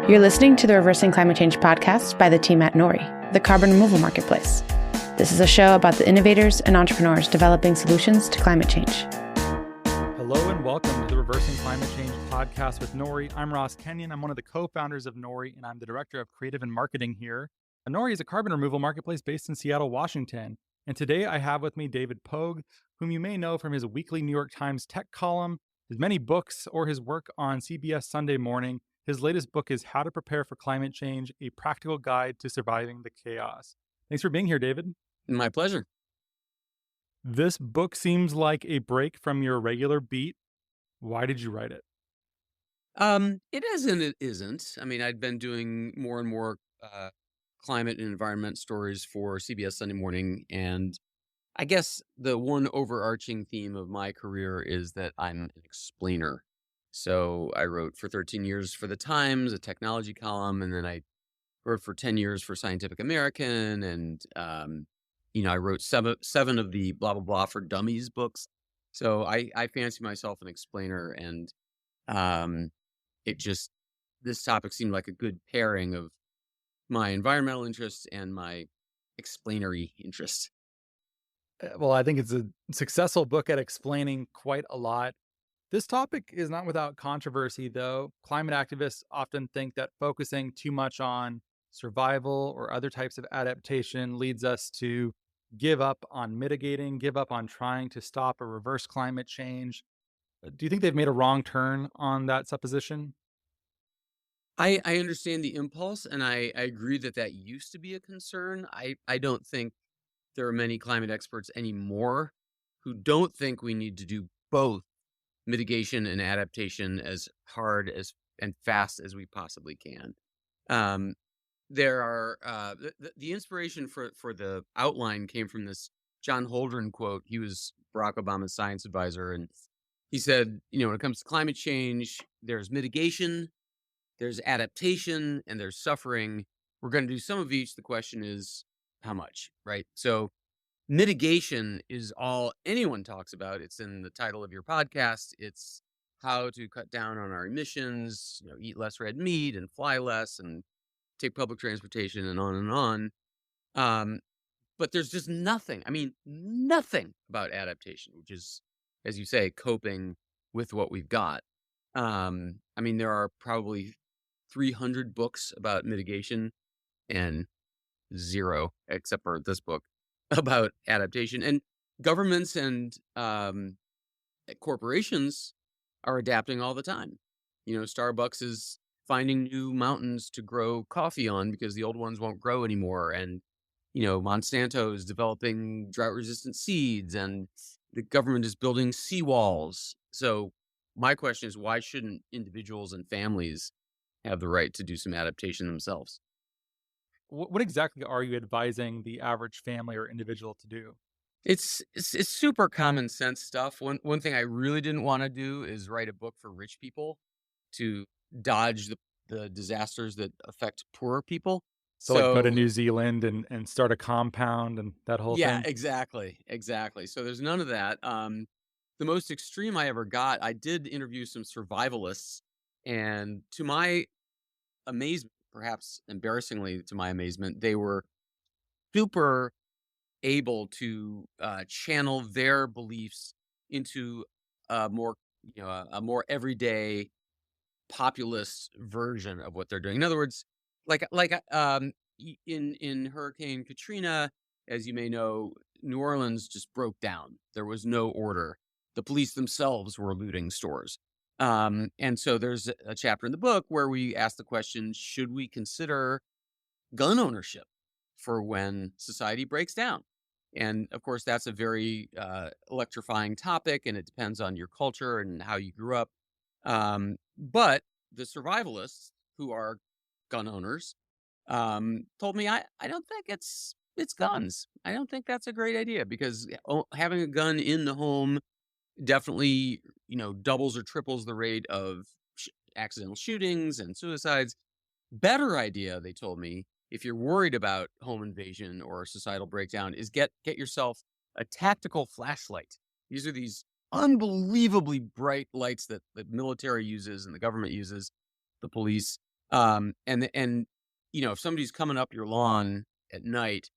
You're listening to the Reversing Climate Change podcast by the team at NORI, the carbon removal marketplace. This is a show about the innovators and entrepreneurs developing solutions to climate change. Hello and welcome to the Reversing Climate Change podcast with NORI. I'm Ross Kenyon. I'm one of the co-founders of NORI, and I'm the director of creative and marketing here. NORI is a carbon removal marketplace based in Seattle, Washington. And today I have with me David Pogue, whom you may know from his weekly New York Times tech column, his many books, or his work on CBS Sunday Morning. His latest book is How to Prepare for Climate Change, a Practical Guide to Surviving the Chaos. Thanks for being here, David. My pleasure. This book seems like a break from your regular beat. Why did you write it? It is and it isn't. I mean, I'd been doing more and more climate and environment stories for CBS Sunday Morning, and I guess the one overarching theme of my career is that I'm an explainer. So I wrote for 13 years for The Times, a technology column, and then I wrote for 10 years for Scientific American, and I wrote seven of the blah blah blah for dummies books. So I fancy myself an explainer, and this topic seemed like a good pairing of my environmental interests and my explanatory interests. Well, I think it's a successful book at explaining quite a lot. This topic is not without controversy, though. Climate activists often think that focusing too much on survival or other types of adaptation leads us to give up on mitigating, give up on trying to stop or reverse climate change. Do you think they've made a wrong turn on that supposition? I understand the impulse, and I agree that used to be a concern. I don't think there are many climate experts anymore who don't think we need to do both mitigation and adaptation as hard as and fast as we possibly can. There are the inspiration for the outline came from this John Holdren quote. He was Barack Obama's science advisor, and he said, when it comes to climate change, there's mitigation, there's adaptation, and there's suffering. We're going to do some of each. The question is how much, right? So mitigation is all anyone talks about. It's in the title of your podcast. It's how to cut down on our emissions, eat less red meat and fly less and take public transportation and on and on. But there's just nothing about adaptation, which is, as you say, coping with what we've got. There are probably 300 books about mitigation and zero, except for this book, about adaptation. And governments and corporations are adapting all the time. Starbucks is finding new mountains to grow coffee on because the old ones won't grow anymore. And, Monsanto is developing drought-resistant seeds, and the government is building seawalls. So my question is, why shouldn't individuals and families have the right to do some adaptation themselves? What exactly are you advising the average family or individual to do? It's super common sense stuff. One thing I really didn't want to do is write a book for rich people to dodge the disasters that affect poorer people. So like go to New Zealand and start a compound and that whole thing? Yeah, exactly. So there's none of that. The most extreme I ever got, I did interview some survivalists, and to my amazement, perhaps embarrassingly to my amazement, they were super able to channel their beliefs into a more everyday populist version of what they're doing. In other words, in Hurricane Katrina, as you may know, New Orleans just broke down. There was no order. The police themselves were looting stores. And so there's a chapter in the book where we ask the question, should we consider gun ownership for when society breaks down? And of course, that's a very electrifying topic, and it depends on your culture and how you grew up. But the survivalists, who are gun owners, told me, I don't think it's guns. I don't think that's a great idea, because having a gun in the home definitely, doubles or triples the rate of accidental shootings and suicides. Better idea, they told me, if you're worried about home invasion or societal breakdown, is get yourself a tactical flashlight. These are these unbelievably bright lights that the military uses and the government uses, the police. And if somebody's coming up your lawn at night,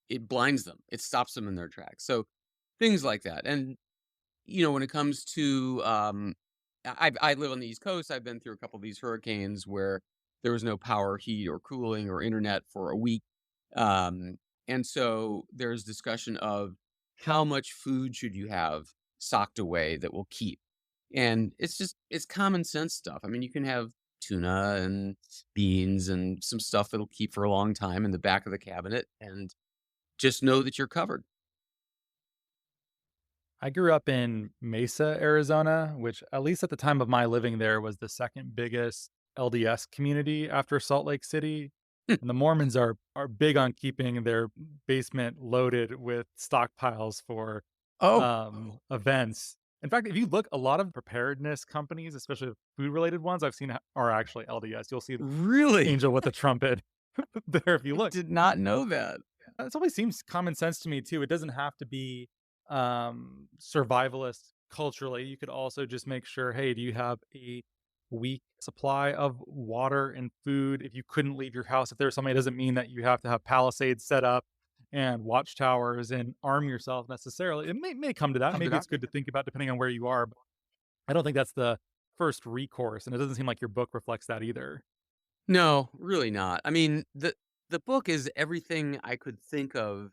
it blinds them. It stops them in their tracks. So things like that. And when it comes to, I live on the East Coast. I've been through a couple of these hurricanes where there was no power, heat, or cooling or internet for a week. Um, and so there's discussion of how much food should you have socked away that will keep. And it's common sense stuff. I mean, you can have tuna and beans and some stuff that'll keep for a long time in the back of the cabinet, and just know that you're covered. I grew up in Mesa, Arizona, which, at least at the time of my living there, was the second biggest LDS community after Salt Lake City. And the Mormons are big on keeping their basement loaded with stockpiles for Oh, events. In fact, if you look, a lot of preparedness companies, especially food related ones I've seen, are actually LDS. You'll see the really? angel with the trumpet there if you I look. did not know that. It always seems common sense to me too. It doesn't have to be survivalist culturally. You could also just make sure, hey, do you have a week supply of water and food? If you couldn't leave your house, if there's something, it doesn't mean that you have to have palisades set up and watchtowers and arm yourself necessarily. It may come to that. Maybe it's good to think about depending on where you are, but I don't think that's the first recourse. And it doesn't seem like your book reflects that either. No, really not. I mean, the book is everything I could think of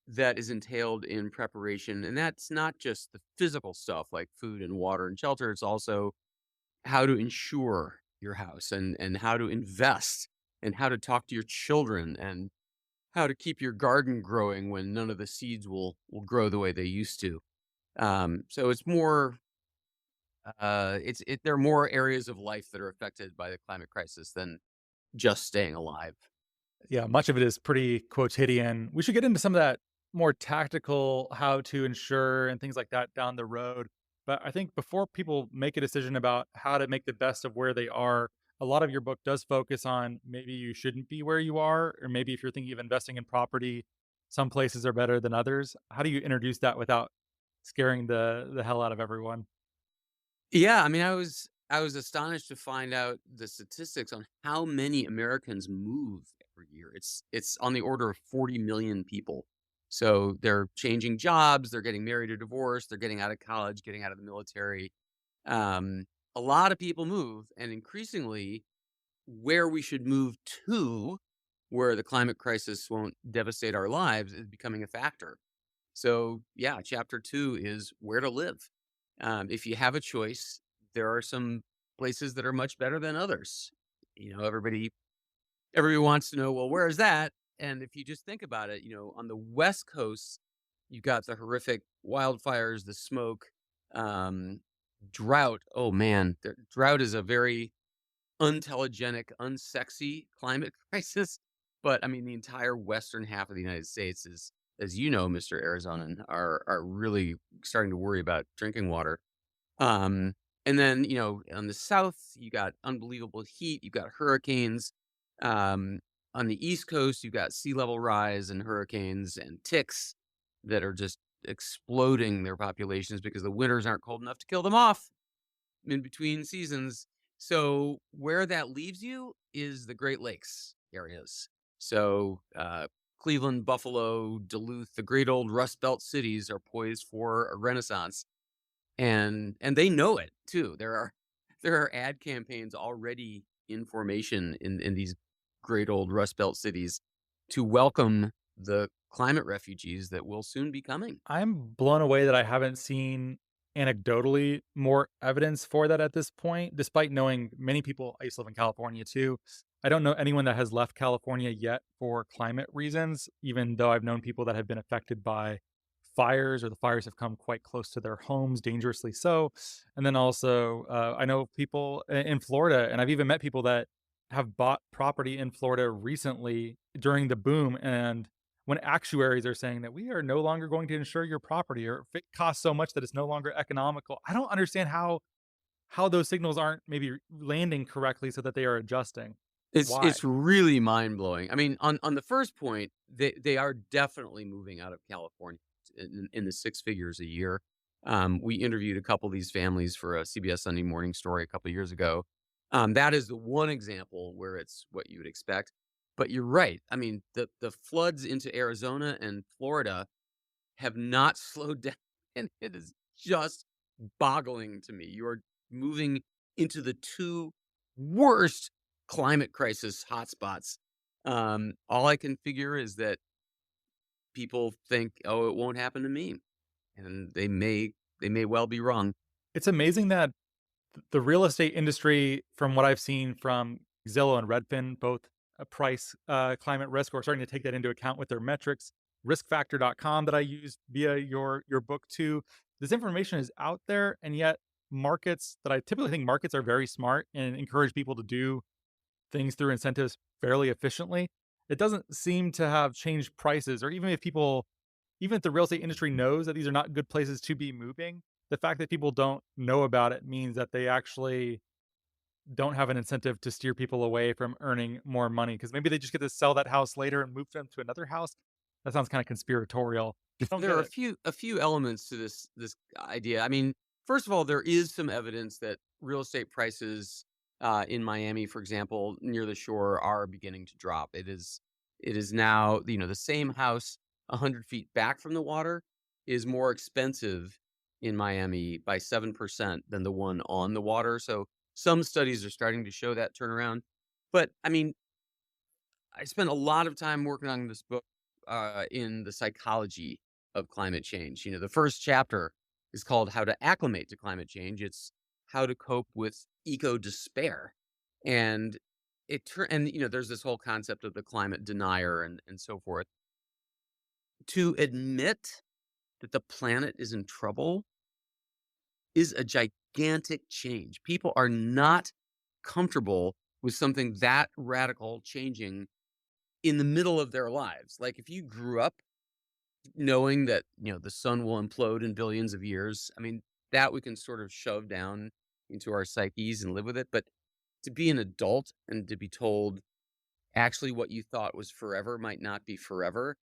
that is entailed in preparation, and that's not just the physical stuff like food and water and shelter. It's also how to insure your house, and how to invest, and how to talk to your children, and how to keep your garden growing when none of the seeds will grow the way they used to. So it's more there are more areas of life that are affected by the climate crisis than just staying alive. Yeah, much of it is pretty quotidian. We should get into some of that more tactical how to ensure and things like that down the road. But I think before people make a decision about how to make the best of where they are, a lot of your book does focus on maybe you shouldn't be where you are, or maybe if you're thinking of investing in property, some places are better than others. How do you introduce that without scaring the hell out of everyone? Yeah, I mean, I was astonished to find out the statistics on how many Americans move every year. It's on the order of 40 million people. So they're changing jobs, they're getting married or divorced, they're getting out of college, getting out of the military. Um, a lot of people move, and increasingly, where we should move to, where the climate crisis won't devastate our lives, is becoming a factor. So, yeah, chapter 2 is where to live. If you have a choice, there are some places that are much better than others. Everybody wants to know, well, where is that? And if you just think about it, on the West Coast, you've got the horrific wildfires, the smoke, um, drought. Oh man, drought is a very untelegenic, unsexy climate crisis. But I mean, the entire western half of the United States is, as you know, Mr. Arizonan, are really starting to worry about drinking water. Um, and then, on the south, you got unbelievable heat, you've got hurricanes. On the East Coast, you've got sea level rise and hurricanes and ticks that are just exploding their populations because the winters aren't cold enough to kill them off in between seasons. So where that leaves you is the Great Lakes areas. So Cleveland, Buffalo, Duluth, the great old Rust Belt cities are poised for a renaissance, and they know it too. There are ad campaigns already in formation in these great old Rust Belt cities to welcome the climate refugees that will soon be coming. I'm blown away that I haven't seen anecdotally more evidence for that at this point, despite knowing many people. I used to live in California too. I don't know anyone that has left California yet for climate reasons, even though I've known people that have been affected by fires, or the fires have come quite close to their homes, dangerously so. And then also, I know people in Florida, and I've even met people that have bought property in Florida recently during the boom. And when actuaries are saying that we are no longer going to insure your property, or if it costs so much that it's no longer economical, I don't understand how those signals aren't maybe landing correctly so that they are adjusting. Why? It's really mind blowing. I mean, on the first point, they are definitely moving out of California in the six figures a year. We interviewed a couple of these families for a CBS Sunday Morning story a couple of years ago, That is the one example where it's what you would expect. But you're right. I mean, the floods into Arizona and Florida have not slowed down, and it is just boggling to me. You are moving into the two worst climate crisis hotspots. All I can figure is that people think, "Oh, it won't happen to me," and they may well be wrong. It's amazing that the real estate industry, from what I've seen from Zillow and Redfin, both price climate risk, or starting to take that into account with their metrics. Riskfactor.com that I use via your book too. This information is out there, and yet markets that I typically think markets are very smart and encourage people to do things through incentives fairly efficiently. It doesn't seem to have changed prices, or even if the real estate industry knows that these are not good places to be moving, the fact that people don't know about it means that they actually don't have an incentive to steer people away from earning more money, because maybe they just get to sell that house later and move them to another house. That sounds kind of conspiratorial. Just don't There get are it. a few elements to this idea. I mean, first of all, there is some evidence that real estate prices in Miami, for example, near the shore, are beginning to drop. It is now, the same house 100 feet back from the water is more expensive in Miami by 7% than the one on the water. So some studies are starting to show that turnaround. But I mean, I spent a lot of time working on this book in the psychology of climate change. The first chapter is called How to Acclimate to Climate Change. It's how to cope with eco despair. And there's this whole concept of the climate denier and so forth. To admit that the planet is in trouble is a gigantic change. People are not comfortable with something that radical changing in the middle of their lives. Like, if you grew up knowing that, the sun will implode in billions of years, I mean, that we can sort of shove down into our psyches and live with it. But to be an adult and to be told actually what you thought was forever might not be forever,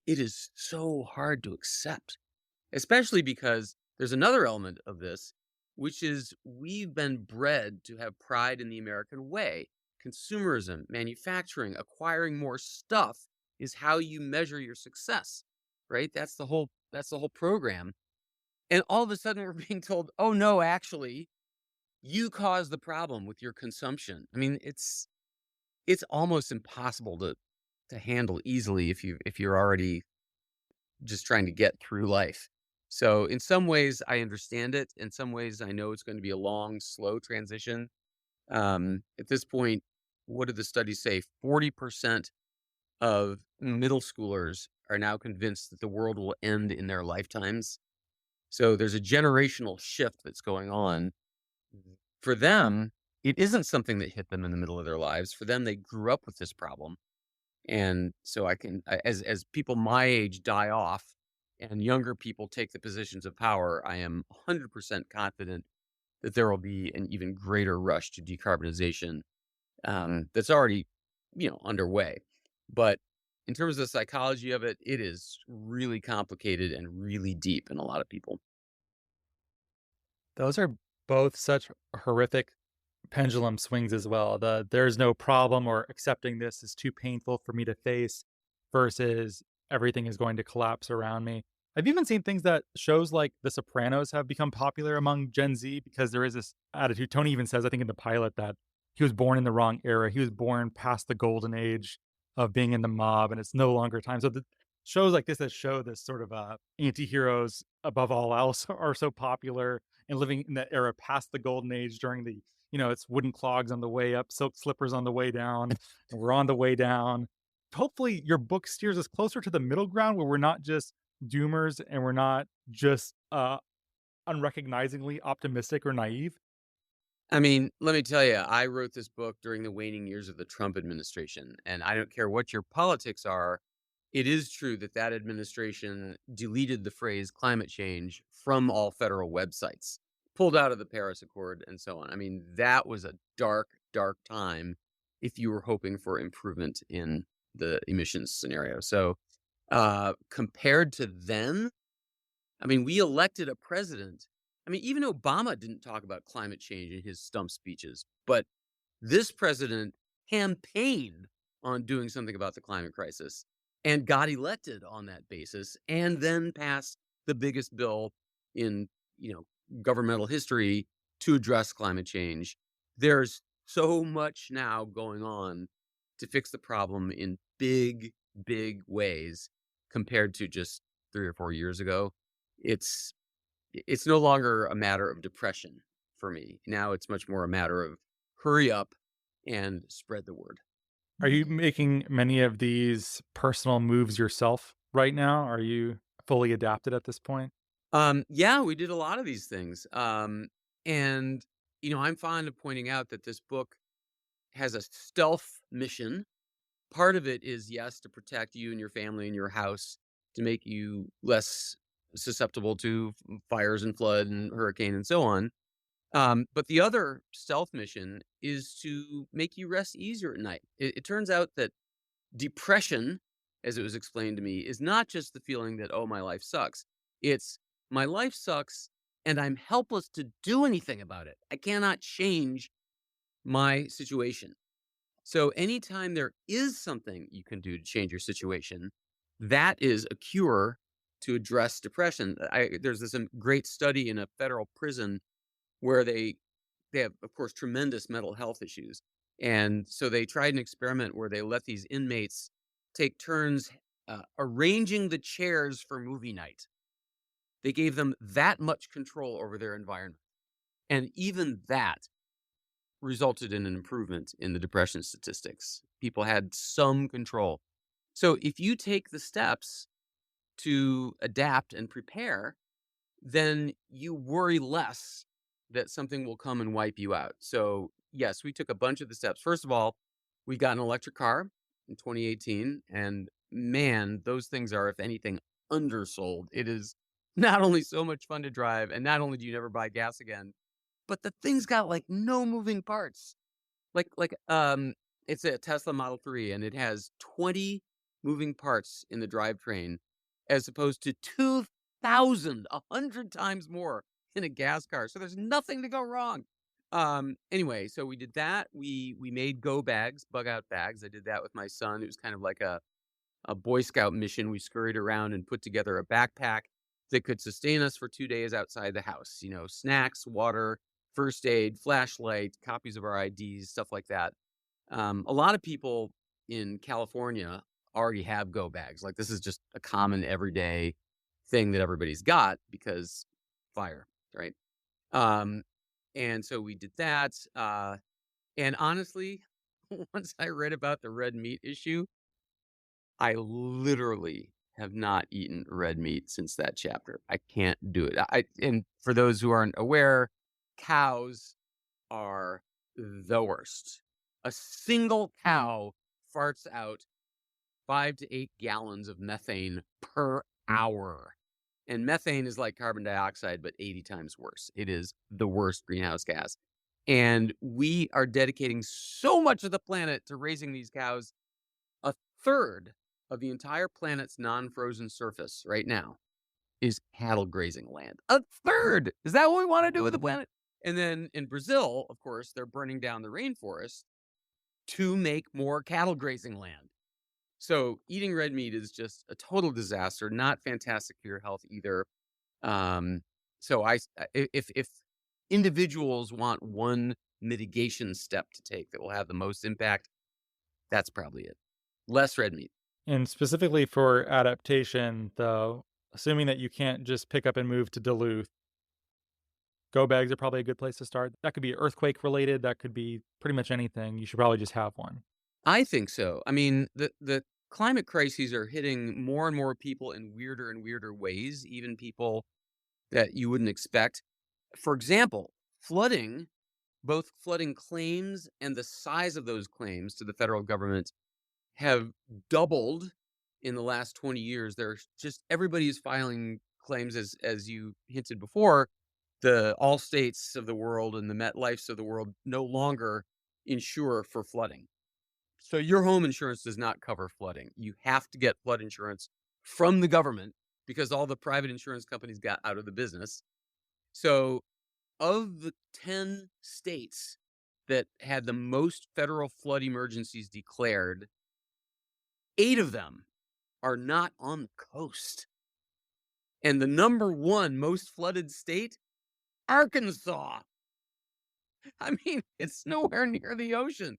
it is so hard to accept, especially because there's another element of this, which is we've been bred to have pride in the American way. Consumerism, manufacturing, acquiring more stuff is how you measure your success, right? That's the whole program. And all of a sudden we're being told, "Oh no, actually, you caused the problem with your consumption." I mean, it's almost impossible to handle easily if you're already just trying to get through life. So in some ways I understand it. In some ways I know it's going to be a long, slow transition. At this point, what do the studies say? 40% of middle schoolers are now convinced that the world will end in their lifetimes. So there's a generational shift that's going on. For them, it isn't something that hit them in the middle of their lives. For them, they grew up with this problem. And so as people my age die off and younger people take the positions of power, I am 100% confident that there will be an even greater rush to decarbonization that's already, underway. But in terms of the psychology of it, it is really complicated and really deep in a lot of people. Those are both such horrific pendulum swings as well. There's no problem, or accepting this is too painful for me to face, versus everything is going to collapse around me. I've even seen things that shows like The Sopranos have become popular among Gen Z because there is this attitude. Tony even says, I think in the pilot, that he was born in the wrong era. He was born past the golden age of being in the mob, and it's no longer time. So the shows like this that show this sort of anti-heroes above all else are so popular, and living in that era past the golden age during the, it's wooden clogs on the way up, silk slippers on the way down, and we're on the way down. Hopefully your book steers us closer to the middle ground, where we're not just doomers and we're not just unrecognizingly optimistic or naive. I mean, let me tell you, I wrote this book during the waning years of the Trump administration, and I don't care what your politics are. It is true that that administration deleted the phrase climate change from all federal websites, pulled out of the Paris Accord, and so on. I mean, that was a dark, dark time if you were hoping for improvement in the emissions scenario. So, compared to then, I mean, we elected a president. I mean, even Obama didn't talk about climate change in his stump speeches, but This president campaigned on doing something about the climate crisis and got elected on that basis, and then passed the biggest bill in, governmental history to address climate change. There's so much now going on to fix the problem in big, big ways compared to just 3 or 4 years ago. It's it's no longer a matter of depression for me. Now it's much more a matter of hurry up and spread the word. Are you making many of these personal moves yourself right now? Are you fully adapted at this point? Yeah, we did a lot of these things. And I'm fond of pointing out that this book has a stealth mission. Part of it is, yes, to protect you and your family and your house, to make you less susceptible to fires and flood and hurricane and so on. But the other stealth mission is to make you rest easier at night. It turns out that depression, as it was explained to me, is not just the feeling that, oh, my life sucks. It's my life sucks and I'm helpless to do anything about it. I cannot change my situation. So anytime there is something you can do to change your situation, that is a cure to address depression. There's this great study in a federal prison where they have, of course, tremendous mental health issues. And so they tried an experiment where they let these inmates take turns arranging the chairs for movie night. They gave them that much control over their environment. And even that resulted in an improvement in the depression statistics. People had some control. So if you take the steps to adapt and prepare, then you worry less that something will come and wipe you out. So yes, we took a bunch of the steps. First of all, we got an electric car in 2018, and man, those things are, if anything, undersold. It is not only so much fun to drive, and not only do you never buy gas again, but the thing's got like no moving parts. It's a Tesla Model 3, and it has 20 moving parts in the drivetrain, as opposed to 2,000, 100 times more in a gas car. So there's nothing to go wrong. Anyway, so we did that. We made go bags, bug out bags. I did that with my son. It was kind of like a Boy Scout mission. We scurried around and put together a backpack that could sustain us for 2 days outside the house. Snacks, water, first aid, flashlight, copies of our IDs, stuff like that. A lot of people in California already have go bags. Like, this is just a common everyday thing that everybody's got because fire, right? And so we did that. And honestly, once I read about the red meat issue, I literally have not eaten red meat since that chapter. I can't do it. And for those who aren't aware, cows are the worst. A single cow farts out 5 to 8 gallons of methane per hour. And methane is like carbon dioxide, but 80 times worse. It is the worst greenhouse gas. And we are dedicating so much of the planet to raising these cows. A third of the entire planet's non-frozen surface right now is cattle grazing land. A third! Is that what we want to do with the planet? And then in Brazil, of course, they're burning down the rainforest to make more cattle grazing land. So eating red meat is just a total disaster, not fantastic for your health either. If individuals want one mitigation step to take that will have the most impact, that's probably it. Less red meat. And specifically for adaptation, though, assuming that you can't just pick up and move to Duluth, go bags are probably a good place to start. That could be earthquake related. That could be pretty much anything. You should probably just have one. I think so. I mean, the climate crises are hitting more and more people in weirder and weirder ways, even people that you wouldn't expect. For example, flooding, both flooding claims and the size of those claims to the federal government have doubled in the last 20 years. There's just everybody is filing claims, as you hinted before. The all states of the world and the MetLifes of the world no longer insure for flooding. So your home insurance does not cover flooding. You have to get flood insurance from the government because all the private insurance companies got out of the business. So of the 10 states that had the most federal flood emergencies declared, 8 of them are not on the coast. And the number one most flooded state, Arkansas. I mean, it's nowhere near the ocean.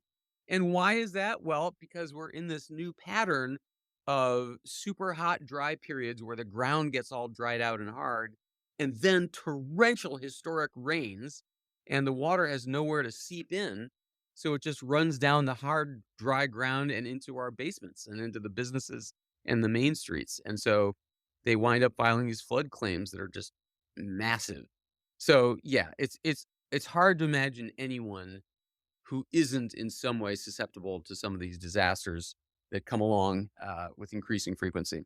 And why is that? Well, because we're in this new pattern of super hot, dry periods where the ground gets all dried out and hard, and then torrential historic rains, and the water has nowhere to seep in. So it just runs down the hard, dry ground and into our basements and into the businesses and the main streets. And so they wind up filing these flood claims that are just massive. So yeah, it's hard to imagine anyone who isn't in some way susceptible to some of these disasters that come along with increasing frequency.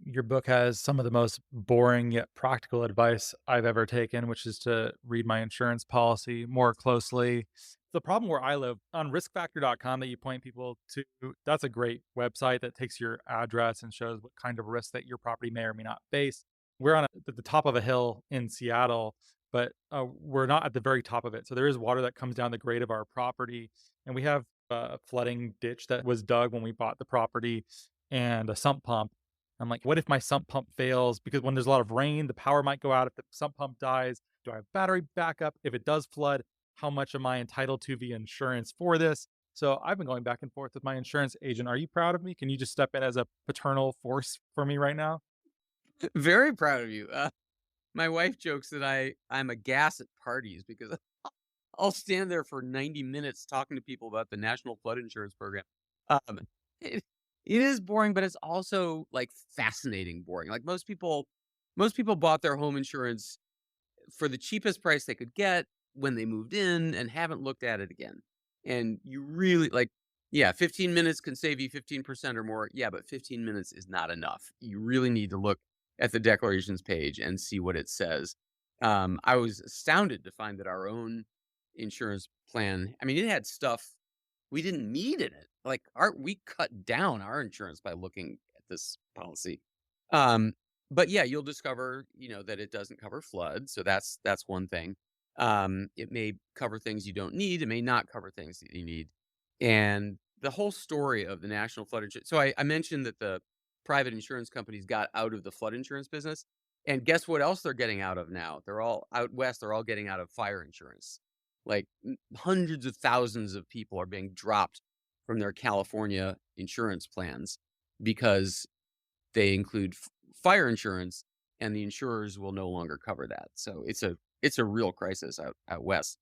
Your book has some of the most boring yet practical advice I've ever taken, which is to read my insurance policy more closely. The problem where I live on riskfactor.com that you point people to, that's a great website that takes your address and shows what kind of risk that your property may or may not face. We're at the top of a hill in Seattle, but we're not at the very top of it. So there is water that comes down the grade of our property. And we have a flooding ditch that was dug when we bought the property and a sump pump. I'm like, what if my sump pump fails? Because when there's a lot of rain, the power might go out. If the sump pump dies, do I have battery backup? If it does flood, how much am I entitled to via insurance for this? So I've been going back and forth with my insurance agent. Are you proud of me? Can you just step in as a paternal force for me right now? Very proud of you. My wife jokes that I'm a gas at parties because I'll stand there for 90 minutes talking to people about the National Flood Insurance Program. Um, it, it is boring, but it's also like fascinating boring. Like most people bought their home insurance for the cheapest price they could get when they moved in and haven't looked at it again. And you really yeah, 15 minutes can save you 15% or more. Yeah, but 15 minutes is not enough. You really need to look at the declarations page and see what it says. I was astounded to find that our own insurance plan, I mean, it had stuff we didn't need in it. Like we cut down our insurance by looking at this policy. But yeah, you'll discover, that it doesn't cover flood. So that's one thing. It may cover things you don't need. It may not cover things that you need. And the whole story of the National Flood Insurance. So I mentioned that the private insurance companies got out of the flood insurance business. And guess what else they're getting out of now? They're all out west. They're all getting out of fire insurance. Like hundreds of thousands of people are being dropped from their California insurance plans because they include fire insurance, and the insurers will no longer cover that. So it's a real crisis out west.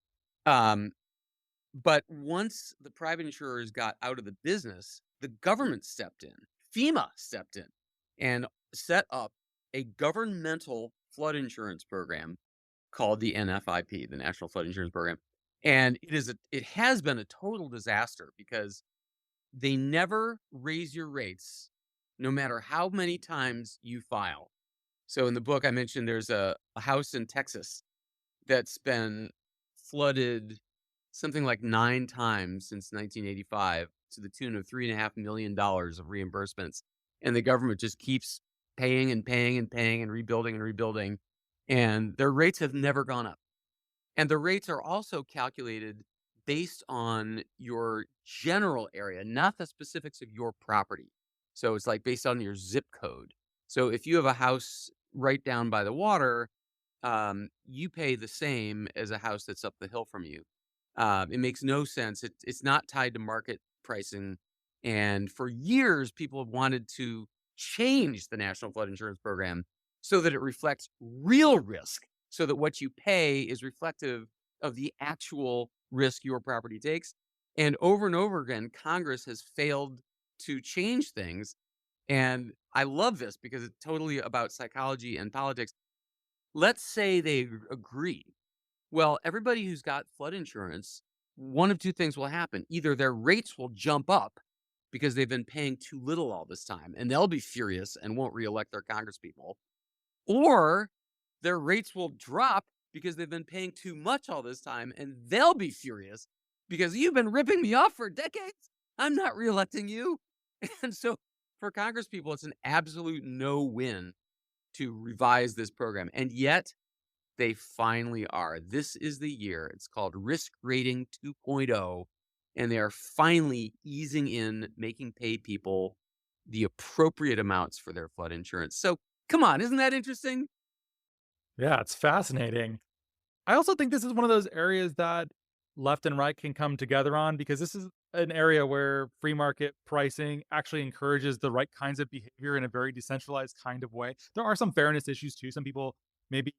But once the private insurers got out of the business, the government stepped in. FEMA stepped in and set up a governmental flood insurance program called the NFIP, the National Flood Insurance Program. And it has been a total disaster because they never raise your rates no matter how many times you file. So in the book, I mentioned there's a house in Texas that's been flooded something like 9 times since 1985 to the tune of $3.5 million of reimbursements. And the government just keeps paying and paying and paying and rebuilding. And their rates have never gone up. And the rates are also calculated based on your general area, not the specifics of your property. So it's like based on your zip code. So if you have a house right down by the water, you pay the same as a house that's up the hill from you. It makes no sense. It's not tied to market pricing. And for years, people have wanted to change the National Flood Insurance Program so that it reflects real risk, so that what you pay is reflective of the actual risk your property takes. And over again, Congress has failed to change things. And I love this because it's totally about psychology and politics. Let's say they agree. Well, everybody who's got flood insurance, one of two things will happen. Either their rates will jump up because they've been paying too little all this time, and they'll be furious and won't reelect their congresspeople, or their rates will drop because they've been paying too much all this time, and they'll be furious because you've been ripping me off for decades. I'm not reelecting you. And so for congresspeople, it's an absolute no-win to revise this program. And yet They finally are. This is the year. It's called Risk Rating 2.0, and they are finally easing in, making pay people the appropriate amounts for their flood insurance. So, come on, isn't that interesting? Yeah, it's fascinating. I also think this is one of those areas that left and right can come together on because this is an area where free market pricing actually encourages the right kinds of behavior in a very decentralized kind of way. There are some fairness issues too. Some people maybe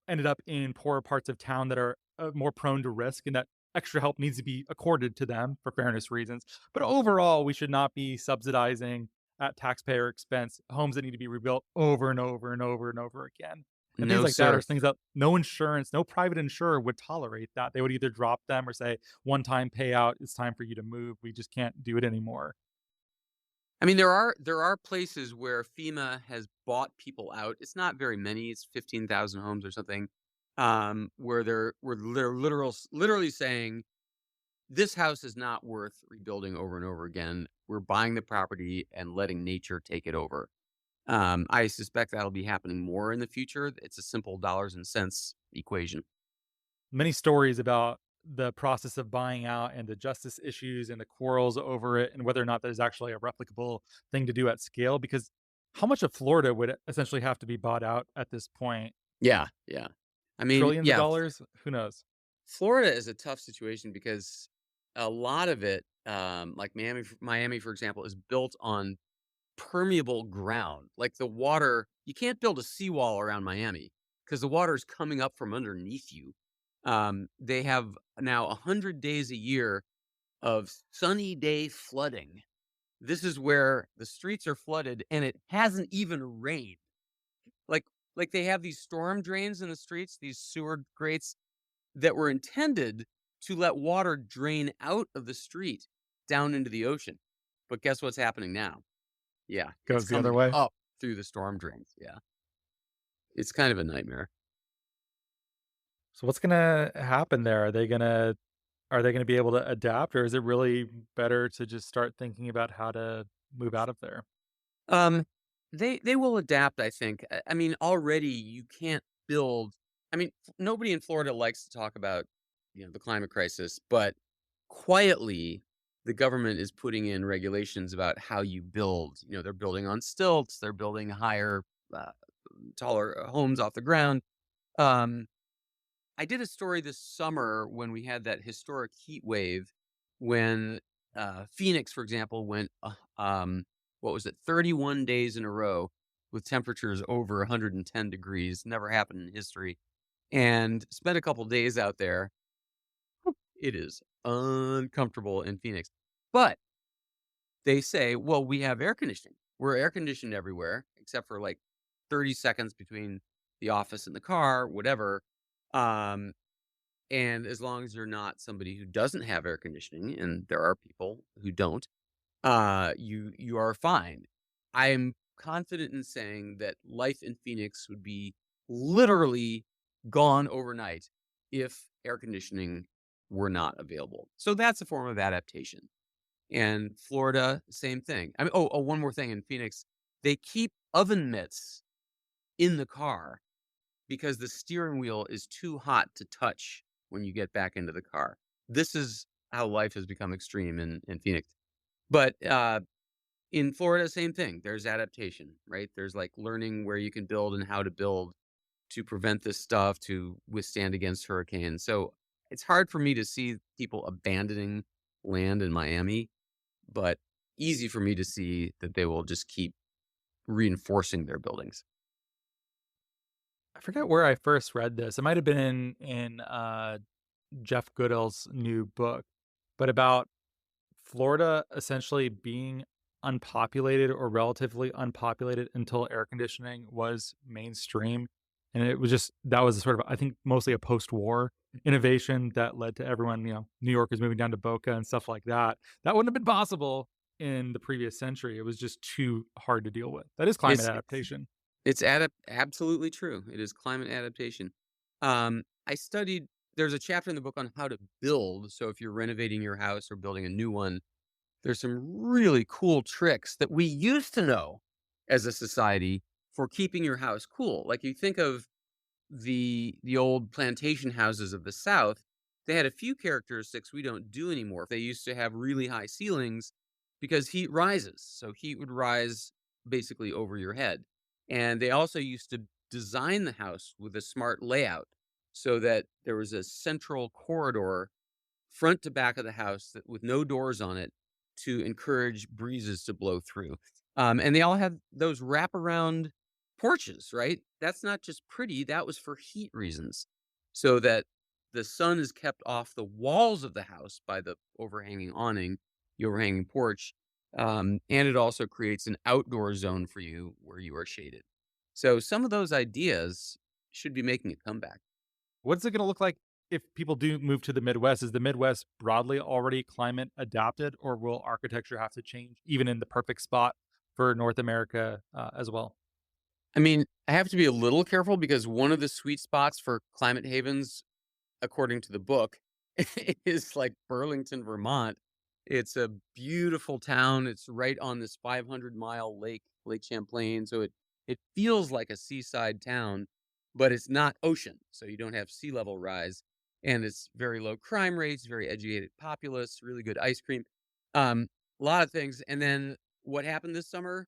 ended up in poorer parts of town that are more prone to risk, and that extra help needs to be accorded to them for fairness reasons. But overall, we should not be subsidizing at taxpayer expense homes that need to be rebuilt over and over and over and over again. And things No, like that are sir. things that no insurance, no private insurer would tolerate that. They would either drop them or say, one time payout, it's time for you to move. We just can't do it anymore. I mean, there are places where FEMA has bought people out. It's not very many. It's 15,000 homes or something, where they're literally saying this house is not worth rebuilding over and over again. We're buying the property and letting nature take it over. I suspect that'll be happening more in the future. It's a simple dollars and cents equation. Many stories about the process of buying out and the justice issues and the quarrels over it and whether or not there's actually a replicable thing to do at scale. Because how much of Florida would essentially have to be bought out at this point? Yeah, yeah. I mean, Trillions of yeah, dollars? Who knows? Florida is a tough situation because a lot of it, like Miami, for example, is built on permeable ground. Like the water, you can't build a seawall around Miami because the water is coming up from underneath you. They have now 100 days a year of sunny day flooding. This is where the streets are flooded and it hasn't even rained. Like like they have these storm drains in the streets, these sewer grates that were intended to let water drain out of the street down into the ocean. But guess what's happening now? Yeah, it's Goes the other coming way. up through the storm drains. Yeah. It's kind of a nightmare. So what's gonna happen there? Are they gonna be able to adapt, or is it really better to just start thinking about how to move out of there? Um, they will adapt, I think. I mean, already you can't build. I mean, nobody in Florida likes to talk about, the climate crisis, but quietly the government is putting in regulations about how you build. They're building on stilts, they're building higher, uh, taller homes off the ground. Um, I did a story this summer when we had that historic heat wave when Phoenix, for example, went, what was it, 31 days in a row with temperatures over 110 degrees. Never happened in history. And spent a couple days out there. It is uncomfortable in Phoenix. But they say, well, we have air conditioning. We're air conditioned everywhere except for like 30 seconds between the office and the car, whatever. Um, And as long as you're not somebody who doesn't have air conditioning, and there are people who don't, you are fine. I'm confident in saying that life in Phoenix would be literally gone overnight if air conditioning were not available. So that's a form of adaptation. And Florida, same thing. I mean, one more thing in Phoenix, they keep oven mitts in the car because the steering wheel is too hot to touch when you get back into the car. This is how life has become extreme in Phoenix. But in Florida, same thing. There's adaptation, right? There's like learning where you can build and how to build to prevent this stuff, to withstand against hurricanes. So it's hard for me to see people abandoning land in Miami, but easy for me to see that they will just keep reinforcing their buildings. I forget where I first read this. It might have been in Jeff Goodall's new book, but about Florida essentially being unpopulated or relatively unpopulated until air conditioning was mainstream. And it was just that was sort of, I think, mostly a post-war innovation that led to everyone, New Yorkers moving down to Boca and stuff like that. That wouldn't have been possible in the previous century. It was just too hard to deal with. That is climate It's adaptation. absolutely true. It is climate adaptation. I studied. There's a chapter in the book on how to build. So if you're renovating your house or building a new one, there's some really cool tricks that we used to know as a society for keeping your house cool. Like you think of the old plantation houses of the South, they had a few characteristics we don't do anymore. They used to have really high ceilings because heat rises. So heat would rise basically over your head. And they also used to design the house with a smart layout so that there was a central corridor front to back of the house with no doors on it to encourage breezes to blow through. And they all had those wraparound porches, right? That's not just pretty, that was for heat reasons, so that the sun is kept off the walls of the house by the overhanging awning, the overhanging porch. And it also creates an outdoor zone for you where you are shaded. So some of those ideas should be making a comeback. What's it going to look like if people do move to the Midwest? Is the Midwest broadly already climate adapted, or will architecture have to change, even in the perfect spot for North America as well? I mean, I have to be a little careful because one of the sweet spots for climate havens, according to the book, is like Burlington, Vermont. It's a beautiful town. It's right on this 500-mile lake, Lake Champlain. So it feels like a seaside town, but it's not ocean. So you don't have sea level rise. And it's very low crime rates, very educated populace, really good ice cream. A lot of things. And then what happened this summer?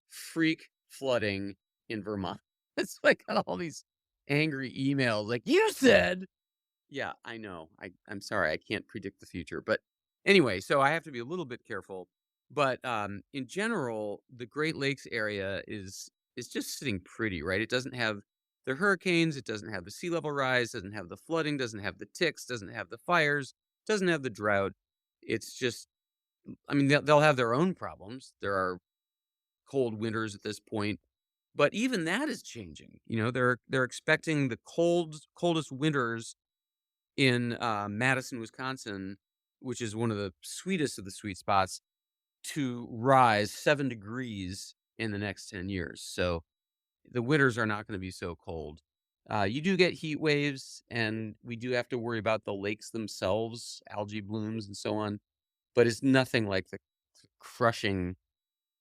Freak flooding in Vermont. It's like got all these angry emails like, you said. Yeah, I know. I'm sorry. I can't predict the future. But anyway, so I have to be a little bit careful. But in general, the Great Lakes area is just sitting pretty, right? It doesn't have the hurricanes. It doesn't have the sea level rise. Doesn't have the flooding. Doesn't have the ticks. Doesn't have the fires. Doesn't have the drought. It's just, I mean, they'll have their own problems. There are cold winters at this point, but even that is changing. You know, they're expecting the coldest winters in Madison, Wisconsin, which is one of the sweetest of the sweet spots, to rise 7 degrees in the next 10 years. So the winters are not going to be so cold. You do get heat waves, and we do have to worry about the lakes themselves, algae blooms, and so on. But it's nothing like the crushing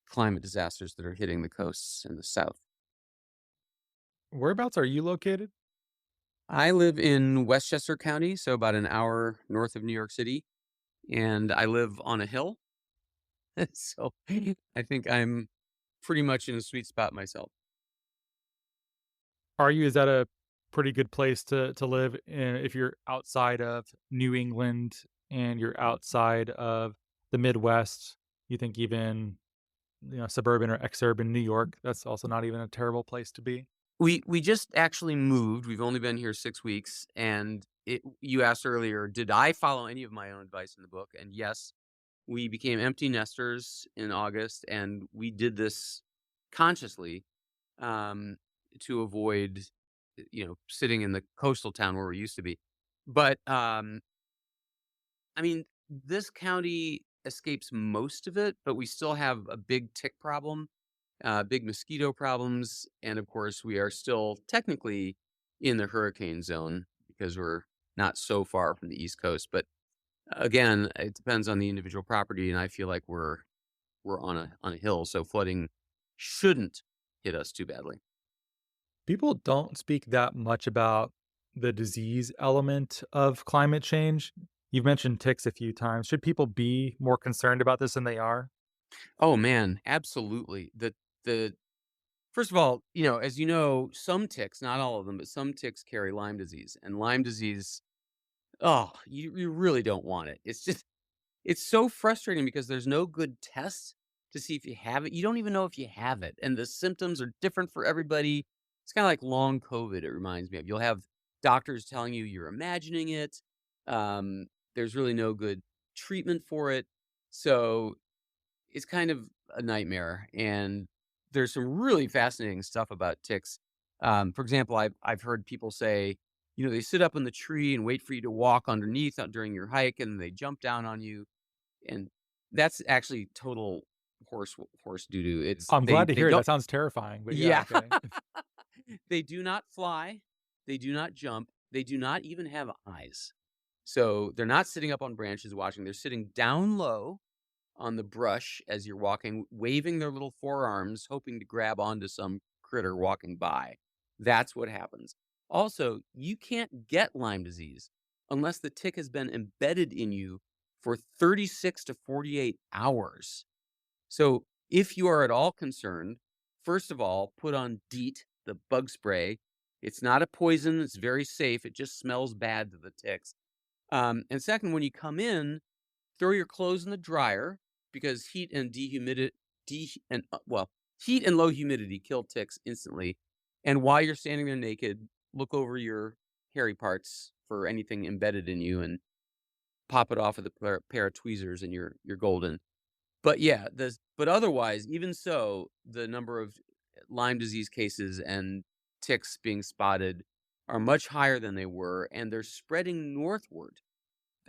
climate disasters that are hitting the coasts in the South. Whereabouts are you located? I live in Westchester County, so about an hour north of New York City, and I live on a hill. So I think I'm pretty much in a sweet spot myself. Are you? Is that a pretty good place to live if you're outside of New England and you're outside of the Midwest? You think even suburban or exurban New York, that's also not even a terrible place to be. We just actually moved. We've only been here 6 weeks, and you asked earlier, did I follow any of my own advice in the book? And yes, we became empty nesters in August, and we did this consciously to avoid, sitting in the coastal town where we used to be. But I mean, this county escapes most of it, but we still have a big tick problem, big mosquito problems, and of course, we are still technically in the hurricane zone because we're not so far from the East Coast. But again, it depends on the individual property, and I feel like we're on a hill, so flooding shouldn't hit us too badly. People don't speak that much about the disease element of climate change. You've mentioned ticks a few times. Should people be more concerned about this than they are? Oh man, absolutely. The First of all, as you know, some ticks, not all of them, but some ticks carry Lyme disease, and Lyme disease, oh, you really don't want it. It's so frustrating because there's no good test to see if you have it. You don't even know if you have it, and the symptoms are different for everybody. It's kind of like long COVID. It reminds me of. You'll have doctors telling you you're imagining it. There's really no good treatment for it, so it's kind of a nightmare. And there's some really fascinating stuff about ticks. For example, I've heard people say, they sit up in the tree and wait for you to walk underneath during your hike, and they jump down on you, and that's actually total horse doo doo. It's I'm glad to they hear it. don't, That sounds terrifying, but yeah, yeah. okay. They do not fly, they do not jump, they do not even have eyes. So they're not sitting up on branches watching. They're sitting down low on the brush as you're walking, waving their little forearms, hoping to grab onto some critter walking by. That's what happens. Also, you can't get Lyme disease unless the tick has been embedded in you for 36 to 48 hours. So, if you are at all concerned, first of all, put on DEET, the bug spray. It's not a poison, it's very safe. It just smells bad to the ticks. And second, when you come in, throw your clothes in the dryer because heat and low humidity kill ticks instantly. And while you're standing there naked, look over your hairy parts for anything embedded in you and pop it off with a pair of tweezers, and you're golden. But yeah, but otherwise, even so, the number of Lyme disease cases and ticks being spotted are much higher than they were, and they're spreading northward.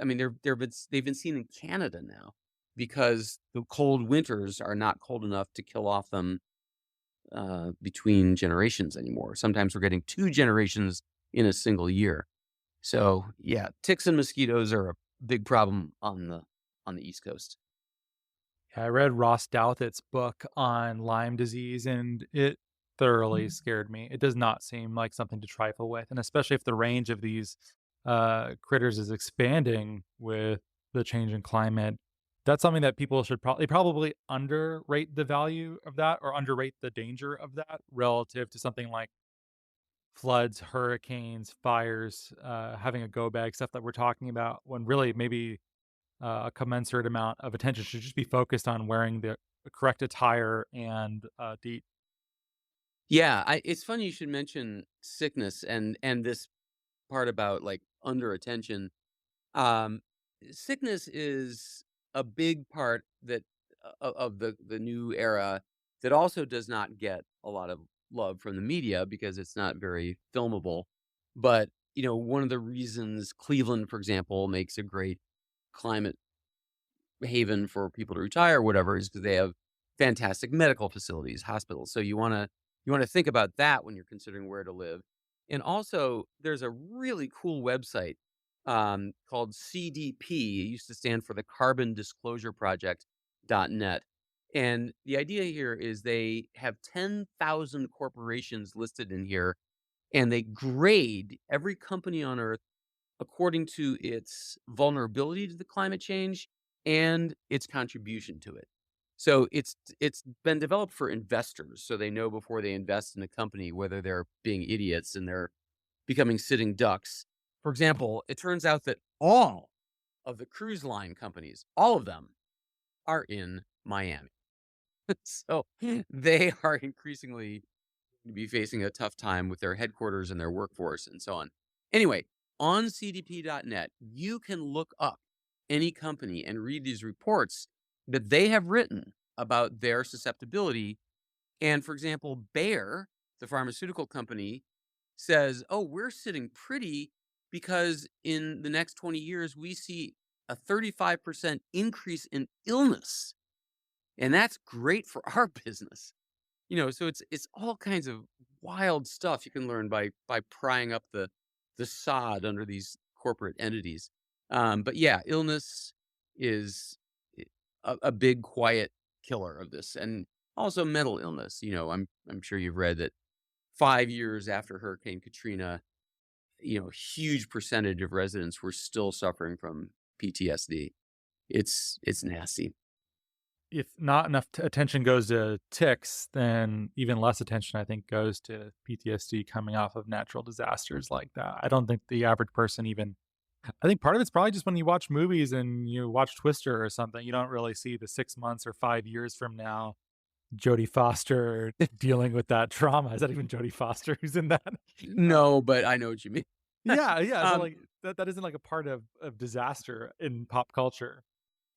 I mean, they've been seen in Canada now because the cold winters are not cold enough to kill off them between generations anymore. Sometimes we're getting 2 generations in a single year. So yeah, ticks and mosquitoes are a big problem on the East Coast. Yeah, I read Ross Douthat's book on Lyme disease, and it thoroughly scared me. It does not seem like something to trifle with, and especially if the range of these critters is expanding with the change in climate. That's something that people should probably underrate the value of that or underrate the danger of that relative to something like floods, hurricanes, fires, having a go bag, stuff that we're talking about, when really maybe a commensurate amount of attention should just be focused on wearing the correct attire and DEET. Yeah, it's funny you should mention sickness and this part about like under attention. Um, Sickness is a big part of the new era that also does not get a lot of love from the media because it's not very filmable. But one of the reasons Cleveland, for example, makes a great climate haven for people to retire or whatever is because they have fantastic medical facilities, hospitals. So you want to think about that when you're considering where to live. And also, there's a really cool website called CDP. It used to stand for the Carbon Disclosure Project.net. And the idea here is they have 10,000 corporations listed in here, and they grade every company on Earth according to its vulnerability to the climate change and its contribution to it. So it's been developed for investors, so they know before they invest in a company whether they're being idiots and they're becoming sitting ducks. For example, it turns out that all of the cruise line companies, all of them, are in Miami. So they are increasingly going to be facing a tough time with their headquarters and their workforce and so on. Anyway, on cdp.net, you can look up any company and read these reports that they have written about their susceptibility. And for example, Bayer, the pharmaceutical company, says, oh, we're sitting pretty because in the next 20 years, we see a 35% increase in illness. And that's great for our business. So it's all kinds of wild stuff you can learn by prying up the sod under these corporate entities. But yeah, illness is a big quiet killer of this, and also mental illness. I'm sure you've read that 5 years after Hurricane Katrina, a huge percentage of residents were still suffering from PTSD. It's nasty. If not enough attention goes to ticks, then even less attention, I think, goes to PTSD coming off of natural disasters like that. I don't think the average person even. I think part of it's probably just when you watch movies and you watch Twister or something, you don't really see the 6 months or 5 years from now Jodie Foster dealing with that trauma. Is that even Jodie Foster who's in that? No, but I know what you mean. Yeah. So like that isn't like a part of disaster in pop culture.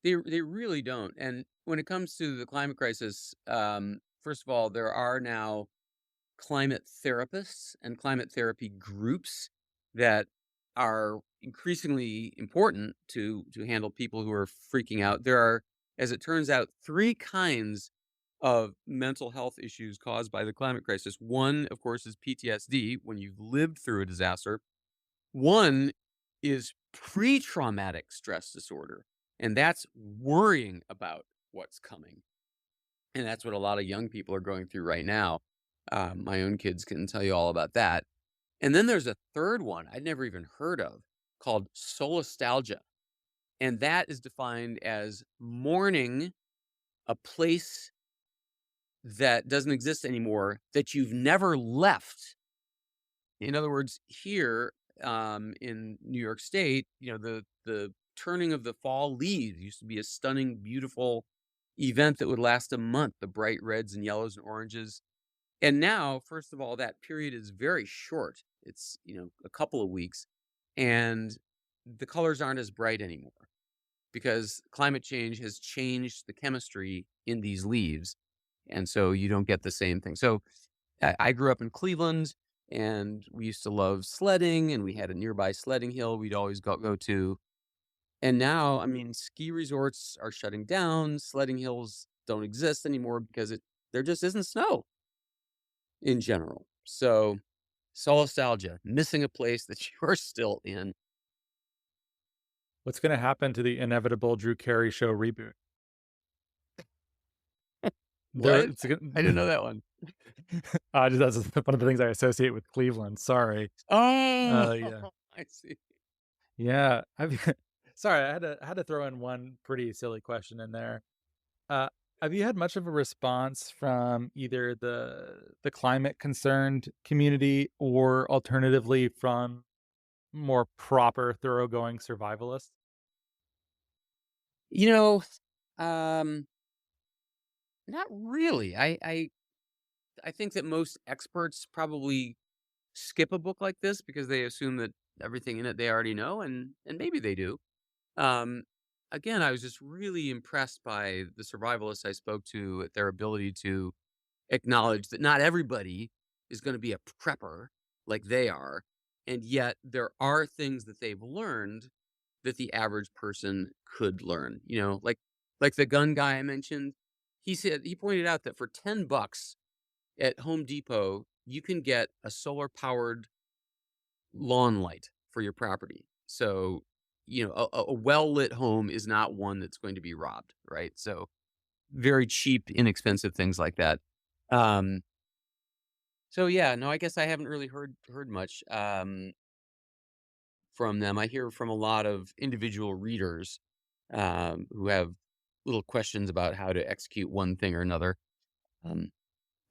They really don't. And when it comes to the climate crisis, first of all, there are now climate therapists and climate therapy groups that are increasingly important to handle people who are freaking out. There are, as it turns out, 3 kinds of mental health issues caused by the climate crisis. One, of course, is PTSD, when you've lived through a disaster. One is pre-traumatic stress disorder, and that's worrying about what's coming. And that's what a lot of young people are going through right now. My own kids can tell you all about that. And then there's a third one I'd never even heard of called solastalgia. And that is defined as mourning a place that doesn't exist anymore that you've never left. In other words, here in New York State, the turning of the fall leaves used to be a stunning, beautiful event that would last a month, the bright reds and yellows and oranges. And now, first of all, that period is very short. It's, a couple of weeks, and the colors aren't as bright anymore because climate change has changed the chemistry in these leaves. And so you don't get the same thing. So I grew up in Cleveland, and we used to love sledding, and we had a nearby sledding hill we'd always go to. And now, I mean, ski resorts are shutting down. Sledding hills don't exist anymore because there just isn't snow in general. So, solastalgia, missing a place that you're still in. What's going to happen to the inevitable Drew Carey show reboot? What? I didn't know that one. That's one of the things I associate with Cleveland. Sorry. Oh, Yeah. I see. Yeah. Sorry, I had to throw in one pretty silly question in there. Have you had much of a response from either the climate concerned community or alternatively from more proper, thoroughgoing survivalists? Um, Not really. I think that most experts probably skip a book like this because they assume that everything in it they already know, and maybe they do. Um, Again, I was just really impressed by the survivalists I spoke to at their ability to acknowledge that not everybody is going to be a prepper like they are, and yet there are things that they've learned that the average person could learn. Like the gun guy I mentioned, he pointed out that for $10 at Home Depot, you can get a solar powered lawn light for your property. So, a well-lit home is not one that's going to be robbed, right? So very cheap, inexpensive things like that. Um, so yeah, no, I guess I haven't really heard much from them. I hear from a lot of individual readers who have little questions about how to execute one thing or another.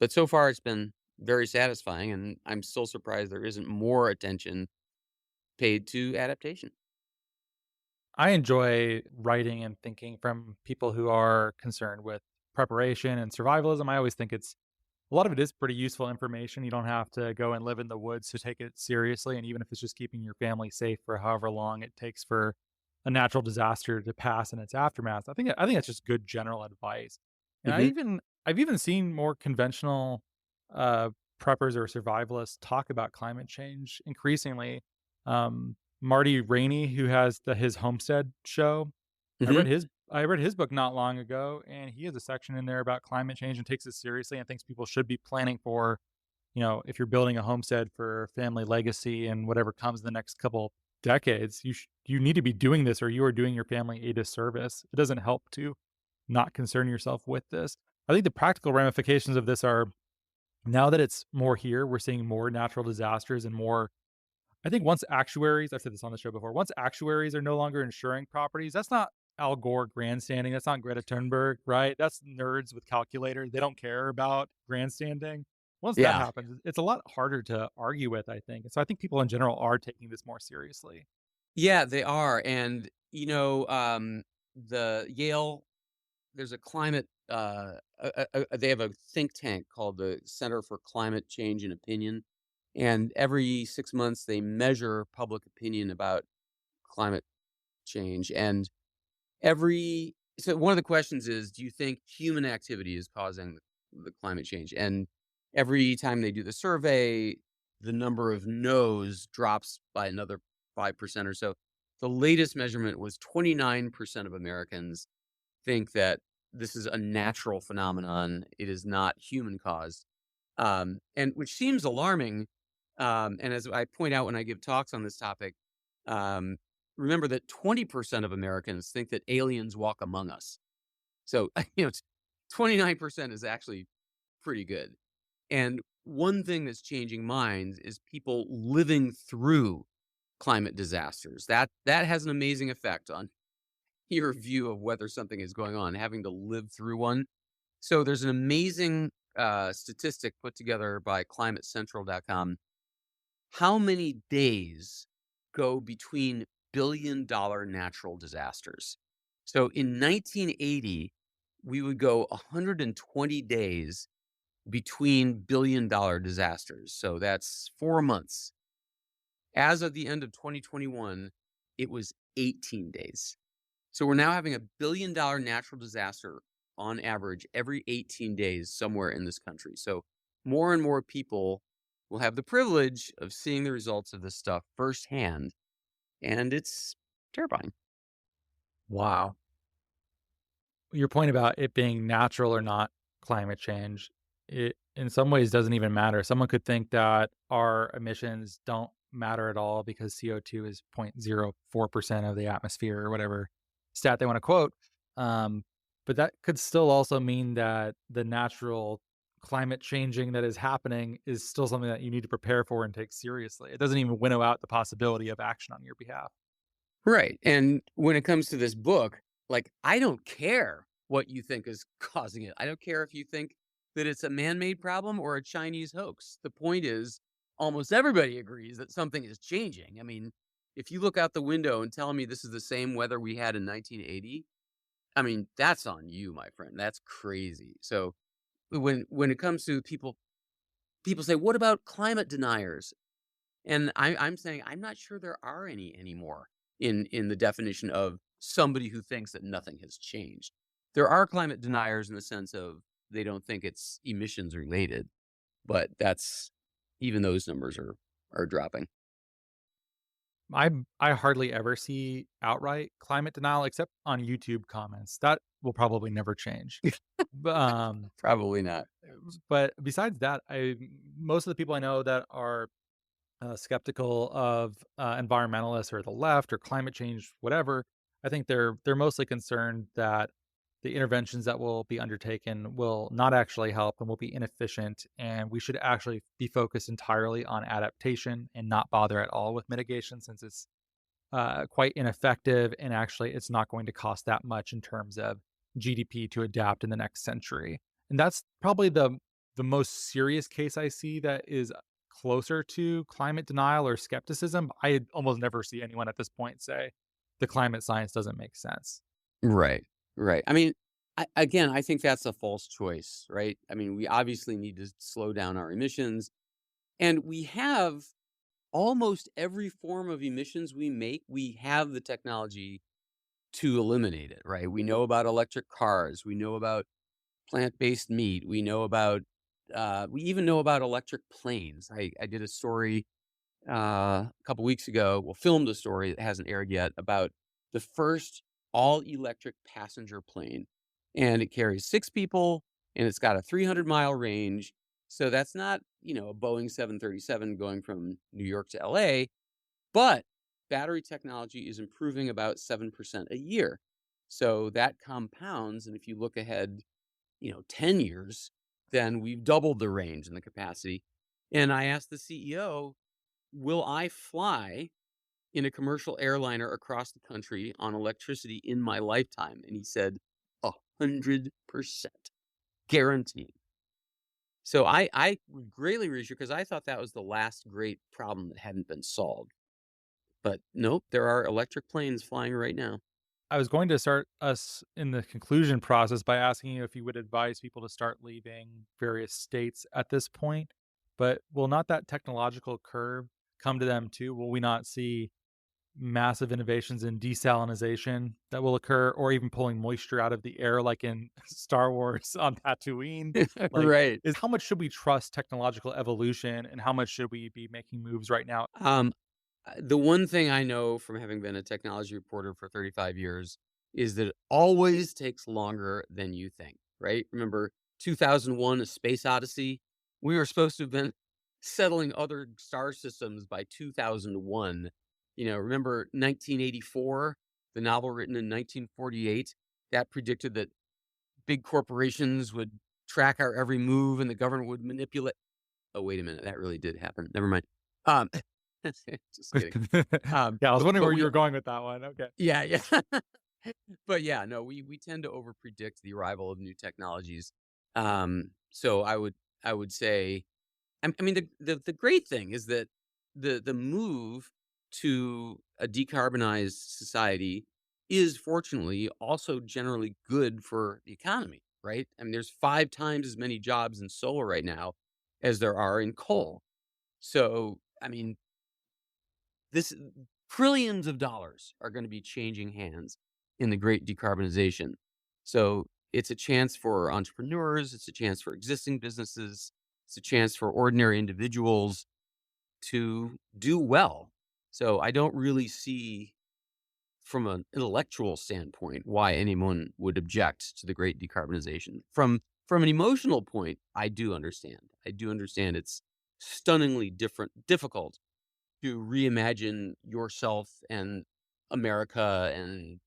But so far, it's been very satisfying, and I'm still surprised there isn't more attention paid to adaptation. I enjoy writing and thinking from people who are concerned with preparation and survivalism. I always think a lot of it is pretty useful information. You don't have to go and live in the woods to take it seriously. And even if it's just keeping your family safe for however long it takes for a natural disaster to pass in its aftermath, I think that's just good general advice. And Hmm. I've even seen more conventional uh, preppers or survivalists talk about climate change increasingly. Marty Rainey, who has his homestead show, Hmm. I read his book not long ago, and he has a section in there about climate change and takes it seriously and thinks people should be planning for, if you're building a homestead for family legacy and whatever comes in the next couple decades, you need to be doing this or you are doing your family a disservice. It doesn't help to not concern yourself with this. I think the practical ramifications of this are now that it's more here, we're seeing more natural disasters and more. I think once actuaries, I've said this on the show before, once actuaries are no longer insuring properties, that's not Al Gore grandstanding. That's not Greta Thunberg, right? That's nerds with calculators. They don't care about grandstanding. Once that Yeah. happens, it's a lot harder to argue with, I think. And so I think people in general are taking this more seriously. Yeah, they are. And, the Yale, there's a climate, they have a think tank called the Center for Climate Change and Opinion. And every 6 months, they measure public opinion about climate change. And so one of the questions is, do you think human activity is causing the climate change? And every time they do the survey, the number of no's drops by another 5% or so. The latest measurement was 29% of Americans think that this is a natural phenomenon. It is not human caused. And which seems alarming. And as I point out when I give talks on this topic, um, remember that 20% of Americans think that aliens walk among us. So, 29% is actually pretty good. And one thing that's changing minds is people living through climate disasters. That has an amazing effect on your view of whether something is going on, having to live through one. So there's an amazing statistic put together by climatecentral.com. How many days go between billion-dollar natural disasters? So in 1980, we would go 120 days between billion-dollar disasters. So that's 4 months. As of the end of 2021, it was 18 days. So we're now having a billion-dollar natural disaster on average every 18 days somewhere in this country. So more and more people will have the privilege of seeing the results of this stuff firsthand, and it's terrifying. Wow. Your point about it being natural or not climate change, it in some ways doesn't even matter. Someone could think that our emissions don't matter at all because CO2 is 0.04% of the atmosphere or whatever stat they want to quote. Um, but that could still also mean that the natural climate changing that is happening is still something that you need to prepare for and take seriously. It doesn't even winnow out the possibility of action on your behalf. Right. And when it comes to this book, like, I don't care what you think is causing it. I don't care if you think that it's a man-made problem or a Chinese hoax. The point is, almost everybody agrees that something is changing. I mean, if you look out the window and tell me this is the same weather we had in 1980, I mean, that's on you, my friend. That's crazy. So when it comes to people say, "What about climate deniers?" And I'm saying I'm not sure there are any anymore in the definition of somebody who thinks that nothing has changed. There are climate deniers in the sense of they don't think it's emissions related, but that's even those numbers are dropping. I hardly ever see outright climate denial except on YouTube comments. That will probably never change. But, Probably not. but besides that, I most of the people I know that are skeptical of environmentalists or the left or climate change, whatever, I think they're mostly concerned that the interventions that will be undertaken will not actually help and will be inefficient, and we should actually be focused entirely on adaptation and not bother at all with mitigation since it's quite ineffective and actually it's not going to cost that much in terms of GDP to adapt in the next century. And that's probably the most serious case I see that is closer to climate denial or skepticism. I almost never see anyone at this point say the climate science doesn't make sense. Right. Right. I mean, again, I think that's a false choice, right? I mean, we obviously need to slow down our emissions, and we have almost every form of emissions we make, we have the technology to eliminate it, right? We know about electric cars, we know about plant-based meat, we even know about electric planes. I did a story a couple weeks ago, well, filmed a story that hasn't aired yet about the first all-electric passenger plane, and it carries 6 people, and it's got a 300-mile range. So that's not, a Boeing 737 going from New York to LA, but battery technology is improving about 7% a year. So that compounds, and if you look ahead, 10 years, then we've doubled the range and the capacity. And I asked the CEO, will I fly in a commercial airliner across the country on electricity in my lifetime? And he said, 100% guaranteed. So I was greatly reassured because I thought that was the last great problem that hadn't been solved. But nope, there are electric planes flying right now. I was going to start us in the conclusion process by asking you if you would advise people to start leaving various states at this point. But will not that technological curve come to them too? Will we not see massive innovations in desalination that will occur, or even pulling moisture out of the air, like in Star Wars on Tatooine? Like, Right. is how much should we trust technological evolution, and how much should we be making moves right now? The one thing I know from having been a technology reporter for 35 years is that it always takes longer than you think, right? Remember 2001, A Space Odyssey? We were supposed to have been settling other star systems by 2001. Remember 1984, the novel written in 1948 that predicted that big corporations would track our every move and the government would manipulate. Oh, wait a minute. That really did happen. Never mind. Um, just kidding. Yeah, I was wondering but where you were going with that one. Okay. yeah. But yeah, no, we tend to overpredict the arrival of new technologies. So I would say, I mean, the great thing is that the move to a decarbonized society is fortunately also generally good for the economy, right? I mean, there's 5 times as many jobs in solar right now as there are in coal. So, I mean, this trillions of dollars are going to be changing hands in the great decarbonization. So it's a chance for entrepreneurs, it's a chance for existing businesses, it's a chance for ordinary individuals to do well. So I don't really see, from an intellectual standpoint, why anyone would object to the great decarbonization. From an emotional point, I do understand. I do understand it's stunningly difficult to reimagine yourself and America and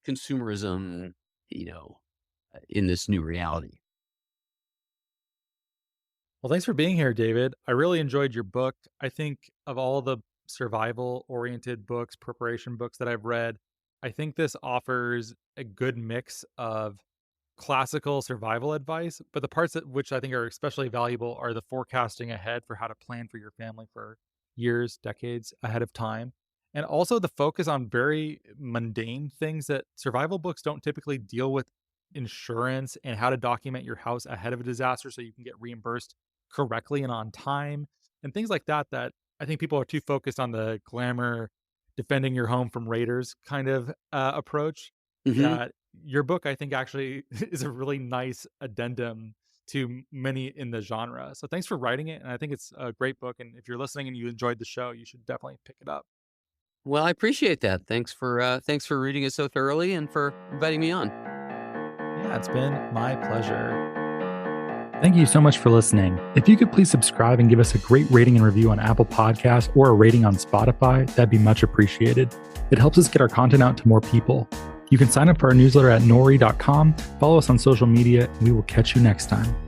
consumerism, in this new reality. Well, thanks for being here, David. I really enjoyed your book. I think of all the survival-oriented books, preparation books that I've read, I think this offers a good mix of classical survival advice, but the parts which I think are especially valuable are the forecasting ahead for how to plan for your family for years, decades ahead of time. And also the focus on very mundane things that survival books don't typically deal with: insurance and how to document your house ahead of a disaster so you can get reimbursed correctly and on time, and things like that I think people are too focused on the glamour, defending your home from raiders kind of approach, Hmm. that your book, I think, actually is a really nice addendum to many in the genre. So thanks for writing it. And I think it's a great book. And if you're listening and you enjoyed the show, you should definitely pick it up. Well, I appreciate that. Thanks for reading it so thoroughly and for inviting me on. Yeah, it's been my pleasure. Thank you so much for listening. If you could please subscribe and give us a great rating and review on Apple Podcasts or a rating on Spotify, that'd be much appreciated. It helps us get our content out to more people. You can sign up for our newsletter at nori.com, follow us on social media, and we will catch you next time.